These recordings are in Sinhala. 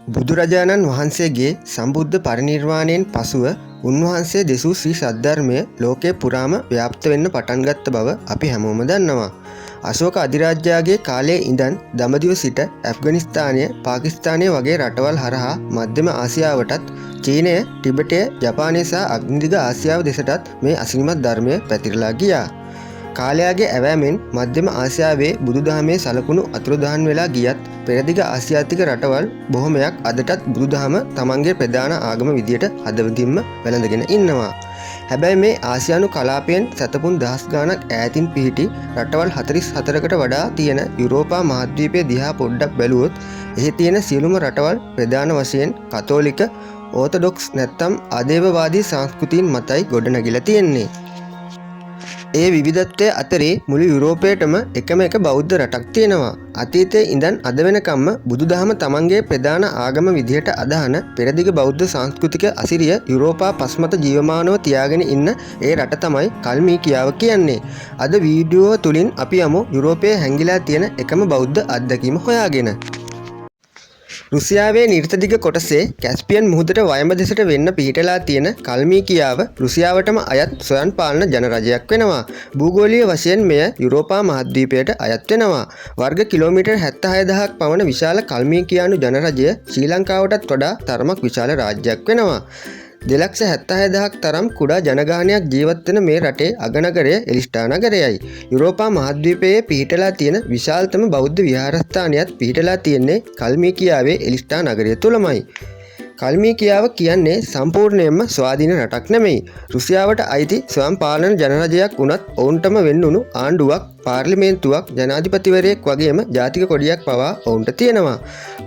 බුදුරජාණන් වහන්සේගේ සම්බුද්ධ පරිනිර්වාණයෙන් පසුව උන්වහන්සේ දෙසූ ශ්‍රී සද්ධර්මය ලෝකේ පුරාම ව්‍යාප්ත වෙන්න පටන් ගත්ත බව අපි හැමෝම දන්නවා. අශෝක අධිරාජ්‍යයාගේ කාලයේ ඉඳන් දඹදිව සිට ඇෆ්ගනිස්තානය, පාකිස්තානය වගේ රටවල් හරහා මධ්‍යම ආසියාවටත්, චීනය, ටිබෙටය, ජපානය සහ අග්නිදිග ආසියාව දෙසටත් මේ අසිරිමත් ධර්මය පැතිරලා ගියා. කාලයාගේ ඇවෑමෙන් මධ්‍යම ආසියාවේ බුදුදහමේ සලකුණු අතුරුදහන් වෙලා ගියත් පෙරදිග ආසියාතික රටවල් බොහොමයක් අදටත් බුදුදහම තමන්ගේ ප්‍රධාන ආගම විදියට හදවතින්ම වැළඳගෙන ඉන්නවා. හැබැයි මේ ආසියානු කලාපයෙන් සැතපුම් දහස් ගාණක් ඈතින් පිහිටි රටවල් 44කට වඩා තියෙන යුරෝපා මහද්වීපය දිහා පොඩ්ඩක් බැලුවොත් එහි තියෙන සියලුම රටවල් ප්‍රධාන වශයෙන් කතෝලික, ඕර්තොඩොක්ස් නැත්නම් ආදේවවාදී සංස්කෘතීන් මතයි ගොඩනැගිලා තියෙන්නේ. ඒ විවිධත්වය අතරේ මුළු යුරෝපයටම එකම එක බෞද්ධ රටක් තියෙනවා. අතීතයේ ඉඳන් අද වෙනකම්ම බුදුදහම තමන්ගේ ප්‍රධාන ආගම විදිහට අදහන පෙරදිග බෞද්ධ සංස්කෘතික අසිරිය යුරෝපා පස්මත ජීවමානව තියාගෙන ඉන්න ඒ රට තමයි කල්මීකියාව කියන්නේ. අද වීඩියෝව තුලින් අපි යමු යුරෝපයේ හැංගිලා තියෙන එකම බෞද්ධ අත්දැකීම හොයාගෙන. රුසියාවේ නිර්තදිග කොටසේ කැස්පියන් මුහුදට වයඹ දෙසට වෙන්න පිහිටලා තියෙන කල්මීකියාව රුසියාවටම අයත් ස්වයං පාලන ජනරජයක් වෙනවා. භූගෝලීය වශයෙන් මෙය යුරෝපා මහද්වීපයට අයත් වෙනවා. වර්ග කිලෝමීටර් 76000ක් පමණ විශාල කල්මීකියානු ජනරජය ශ්‍රී ලංකාවටත් වඩා තරමක් විශාල රාජ්‍යයක් වෙනවා. 2,76,000ක් තරම් කුඩා ජනගහනයක් ජීවත් වෙන මේ රටේ අගනගරය එලිස්ටා නගරයයි. යුරෝපා මහද්වීපයේ පිහිටලා තියෙන විශාලතම බෞද්ධ විහාරස්ථානයත් පිහිටලා තියෙන්නේ කල්මීකියාවේ එලිස්ටා නගරය තුලමයි. කල්මීකියාව කියන්නේ සම්පූර්ණයෙන්ම ස්වාධීන රටක් නෙමෙයි. රුසියාවට අයිති ස්වයං පාලන ජනරජයක් වුණත් ඔවුන්ටම වෙන්නුණු ආණ්ඩුවක්, පාර්ලිමේන්තුවක්, ජනාධිපතිවරයෙක් වගේම ජාතික කොඩියක් පවා ඔවුන්ට තියෙනවා.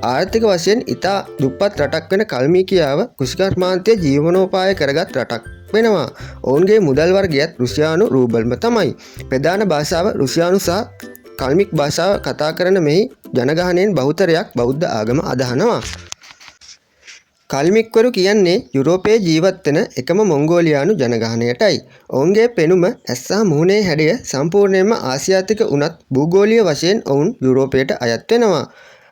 ආර්ථික වශයෙන් ඉතා දුප්පත් රටක් වෙන කල්මීකියාව කෘෂිකර්මාන්තය ජීවනෝපාය කරගත් රටක් වෙනවා. ඔවුන්ගේ මුදල් වර්ගයත් රුසියානු රූබල්ම තමයි. ප්‍රධාන භාෂාව රුසියානු සහ කල්මික් භාෂාව කතා කරන මෙහි ජනගහනයෙන් බහුතරයක් බෞද්ධ ආගම අදහනවා. කල්මික්වරු කියන්නේ යුරෝපයේ ජීවත් වෙන එකම මොංගෝලියානු ජනගහනයටයි. ඔවුන්ගේ පෙනුම, ඇස් සහ මුහුණේ හැඩය සම්පූර්ණයෙන්ම ආසියාතික වුණත් භූගෝලීය වශයෙන් ඔවුන් යුරෝපයට අයත් වෙනවා.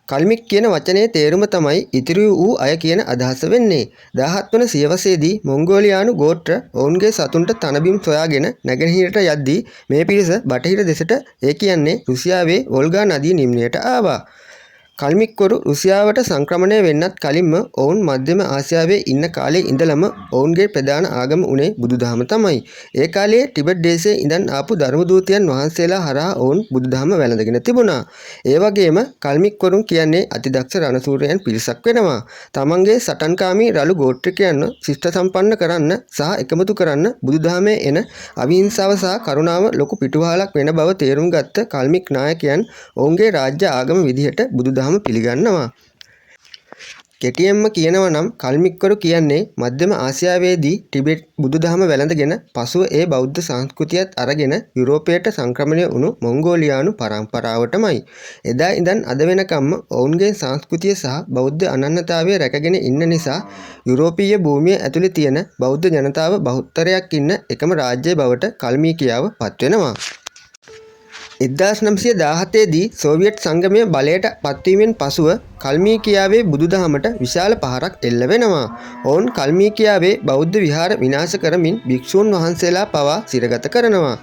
කල්මික් කියන වචනේ තේරුම තමයි ඉතිරි වූ අය කියන අදහස වෙන්නේ. 17 වන සියවසේදී මොංගෝලියානු ගෝත්‍ර ඔවුන්ගේ සතුන්ට තනබිම් සොයාගෙන නැගෙනහිරට යද්දී මේ පිරිස බටහිර දෙසට, ඒ කියන්නේ රුසියාවේ වෝල්ගා නදී නිම්නයට ආවා. කල්මික්වරු රුසියාවට සංක්‍රමණය වෙන්නත් කලින්ම ඔවුන් මධ්‍යම ආසියාවේ ඉන්න කාලේ ඉඳලම ඔවුන්ගේ ප්‍රධාන ආගම උනේ බුදුදහම තමයි. ඒ කාලේ ටිබෙට් දේශයේ ඉඳන් ආපු ධර්මදූතයන් වහන්සේලා හරහා ඔවුන් බුදුදහම වැළඳගෙන තිබුණා. ඒ වගේම කල්මික්වරුන් කියන්නේ අතිදක්ෂ රණසූරයන් පිරිසක් වෙනවා. තමන්ගේ සටන්කාමී රළු ගෝත්‍රිකයන්ව ශිෂ්ට සම්පන්න කරන්න සහ එකමුතු කරන්න බුදුදහමේ එන අවිහිංසාව සහ කරුණාව ලොකු පිටුවහලක් වෙන බව තේරුම් ගත්ත කල්මික් නායකයන් ඔවුන්ගේ රාජ්‍ය ආගම විදිහට බුදුදහම පිළිගන්නවා. කෙටියෙන්ම කියනවා නම් කල්මික්වරු කියන්නේ මධ්‍යම ආසියාවේදී ටිබෙට් බුදුදහම වැළඳගෙන පසුව ඒ බෞද්ධ සංස්කෘතියත් අරගෙන යුරෝපයට සංක්‍රමණය වුණු මොංගෝලියානු පරම්පරාවටමයි. එදා ඉඳන් අද වෙනකම්ම ඔවුන්ගේ සංස්කෘතිය සහ බෞද්ධ අනන්‍යතාවය රැකගෙන ඉන්න නිසා යුරෝපීය භූමිය ඇතුලේ තියෙන බෞද්ධ ජනතාව බහුතරයක් ඉන්න එකම රාජ්‍යය බවට කල්මීකියාව පත් වෙනවා. 1917 දී සෝවියට් සංගමය බලයට පත්වීමෙන් පසුව කල්මීකියාවේ බුදුදහමට විශාල පහරක් එල්ල වෙනවා. ඔවුන් කල්මීකියාවේ බෞද්ධ විහාර විනාශ කරමින් භික්ෂූන් වහන්සේලා පවා සිරගත කරනවා.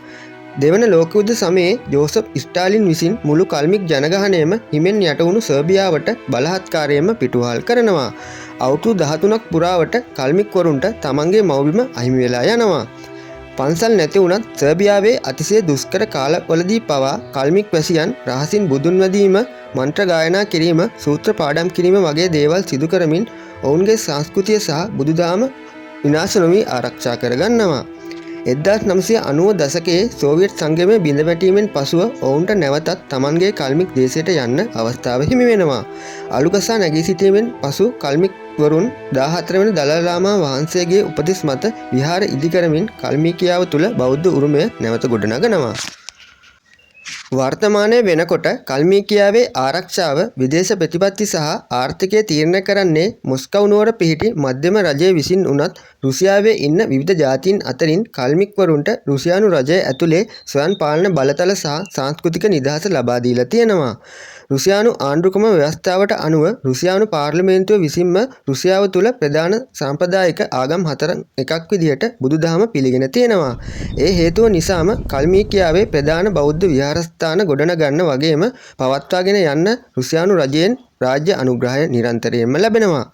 දෙවන ලෝක යුද්ධ සමයේ ජෝසප් ස්ටාලින් විසින් මුළු කල්මික් ජනගහනයම හිමෙන් යටවුණු සර්බියාවට බලහත්කාරයෙන්ම පිටුවහල් කරනවා. අවුරුදු 13ක් පුරාවට කල්මික්වරුන්ට තමන්ගේ මව්බිම අහිමි වෙලා යනවා. පන්සල් නැති වුණත් සර්බියාවේ අතිශය දුෂ්කර කාලවලදී පවා කල්මික් වැසියන් රහසින් බුදුන් වැදීම, මන්ත්‍ර ගායනා කිරීම, සූත්‍ර පාඩම් කිරීම වගේ දේවල් සිදු කරමින් ඔවුන්ගේ සංස්කෘතිය සහ බුදුදහම විනාශ නොවී ආරක්ෂා කරගන්නවා. 1990 දශකයේ සෝවියට් සංගමය බිඳ වැටීමෙන් පසුව ඔවුන්ට නැවතත් තමන්ගේ කල්මික් දේශයට යන්න අවස්ථාව හිමි වෙනවා. අලුගසා නැගී සිටීමෙන් පසු කල්මික් වරුන් 14 වන දලයි ලාමා වහන්සේගේ උපදෙස් මත විහාර ඉදිකරමින් කල්මීකියාව තුළ බෞද්ධ උරුමය නැවත ගොඩනගනවා. වර්තමානයේ වෙනකොට කල්මීකියාවේ ආරක්ෂාව, විදේශ ප්‍රතිපත්ති සහ ආර්ථිකය තීරණය කරන්නේ මොස්කව් නුවර පිහිටි මධ්‍යම රජය විසින් වුණත් රුසියාවේ ඉන්න විවිධ ජාතීන් අතරින් කල්මික්වරුන්ට රුසියානු රජය ඇතුලේ ස්වයං පාලන බලතල සහ සංස්කෘතික නිදහස ලබා දීලා තියෙනවා. රුසියානු ආණ්ඩුක්‍රම ව්‍යවස්ථාවට අනුව රුසියානු පාර්ලිමේන්තුව විසින්ම රුසියාව තුළ ප්‍රධාන සාම්ප්‍රදායික ආගම් හතරන් එකක් විදිහට බුදුදහම පිළිගෙන තියෙනවා. ඒ හේතුව නිසාම කල්මීකියාවේ ප්‍රධාන බෞද්ධ විහාරස්ථාන ගොඩනගන්න වගේම පවත්වාගෙන යන්න රුසියානු රජයෙන් රාජ්‍ය අනුග්‍රහය නිරන්තරයෙන්ම ලැබෙනවා.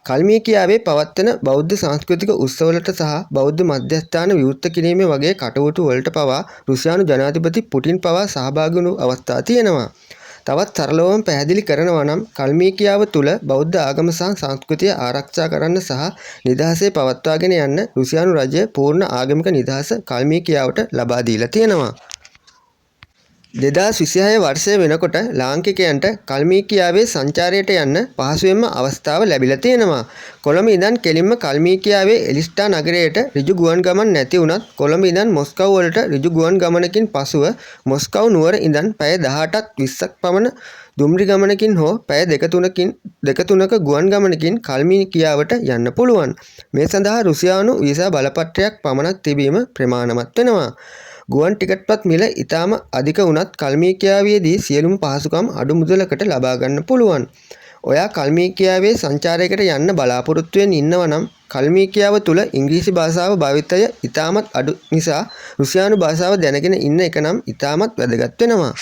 කල්මීකියාවේ පවත්වන බෞද්ධ සංස්කෘතික උත්සවවලට සහ බෞද්ධ මධ්‍යස්ථාන විවෘත කිරීම වගේ කටයුතු වලට පවා රුසියානු ජනාධිපති පුටින් පවා සහභාගී වුණු අවස්ථා තියෙනවා. තවත් සරලවම පැහැදිලි කරනවා නම් කල්මීකියාව තුළ බෞද්ධ ආගම සහ සංස්කෘතිය ආරක්ෂා කරන්න සහ නිදහසේ පවත්වාගෙන යන්න රුසියානු රජය පූර්ණ ආගමික නිදහස කල්මීකියාවට ලබා දීලා තියෙනවා. 2026 වර්ෂය වෙනකොට ලාංකිකයන්ට කල්මීකියාවේ සංචාරයට යන්න පහසුවෙන්ම අවස්ථාව ලැබිලා තියෙනවා. කොළඹ ඉඳන් කෙලින්ම කල්මීකියාවේ එලිස්ටා නගරයට ඍජු ගුවන් ගමන් නැති වුණත් කොළඹ ඉඳන් මොස්කව් වලට ඍජු ගුවන් ගමනකින් පසුව මොස්කව් නුවර ඉඳන් පැය 18ක් 20ක් පමණ දුම්රි ගමනකින් හෝ පැය දෙක තුනක ගුවන් ගමනකින් කල්මීකියාවට යන්න පුළුවන්. මේ සඳහා රුසියානු වීසා බලපත්‍රයක් පමණක් තිබීම ප්‍රමාණවත් වෙනවා. ගුවන් ටිකට්පත් මිල ඉතාම අධික වුණත් කල්මීකියාවේදී සියලුම පහසුකම් අඩු මුදලකට ලබා ගන්න පුළුවන්. ඔයා කල්මීකියාවේ සංචාරයකට යන්න බලාපොරොත්තු වෙමින් ඉන්නවා නම් කල්මීකියාව තුළ ඉංග්‍රීසි භාෂාව භාවිතය ඉතාමත් අඩු නිසා රුසියානු භාෂාව දැනගෙන ඉන්න එක නම් ඉතාමත් වැදගත් වෙනවා.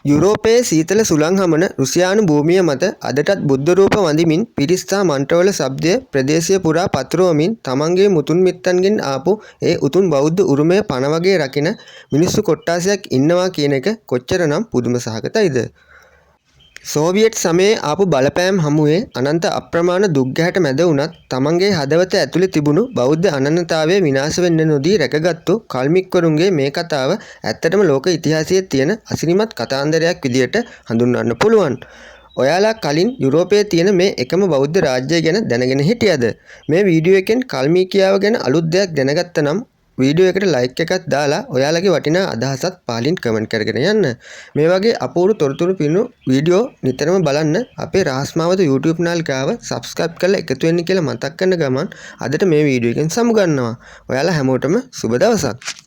යුරෝපයේ සීතල සුළං හමන රුසියානු භූමිය මත අදටත් බුද්ධ රූප වඳිමින් පිරිස් සහ මන්ත්‍රවල ශබ්දය ප්‍රදේශය පුරා පතුරවමින් තමන්ගේ මුතුන් මිත්තන්ගෙන් ආපු ඒ උතුම් බෞද්ධ උරුමය පණ වගේ රකින මිනිස්සු කොට්ටාසයක් ඉන්නවා කියන එක කොච්චරනම් පුදුම සහගතයිද? සෝවියට් සමයේ ආපු බලපෑම් හමුවේ අනන්ත අප්‍රමාණ දුක් ගැහැට මැද වුණත් තමන්ගේ හදවත ඇතුලේ තිබුණු බෞද්ධ අනන්‍යතාවය විනාශ වෙන්න නොදී රැකගත්තු කල්මික්වරුන්ගේ මේ කතාව ඇත්තටම ලෝක ඉතිහාසයේ තියෙන අසිරිමත් කතාන්දරයක් විදියට හඳුන්වන්න පුළුවන්. ඔයාලා කලින් යුරෝපයේ තියෙන මේ එකම බෞද්ධ රාජ්‍යය ගැන දැනගෙන හිටියද? මේ වීඩියෝ එකෙන් කල්මීකියාව ගැන අලුත් දෙයක් දැනගත්ත නම් වීඩියෝ එකට ලයික් එකක් දාලා ඔයාලගේ වටිනා අදහසත් පාලින් කමෙන්ට් කරගෙන යන්න. මේ වගේ අපූර්ව තොරතුරු පිරුණු වීඩියෝ නිතරම බලන්න අපේ රහස්මාවත YouTube නාලිකාව subscribe කරලා එකතු වෙන්න කියලා මතක් කරන ගමන් අදට මේ වීඩියෝ එකෙන් සමුගන්නවා. ඔයාලා හැමෝටම සුබ දවසක්.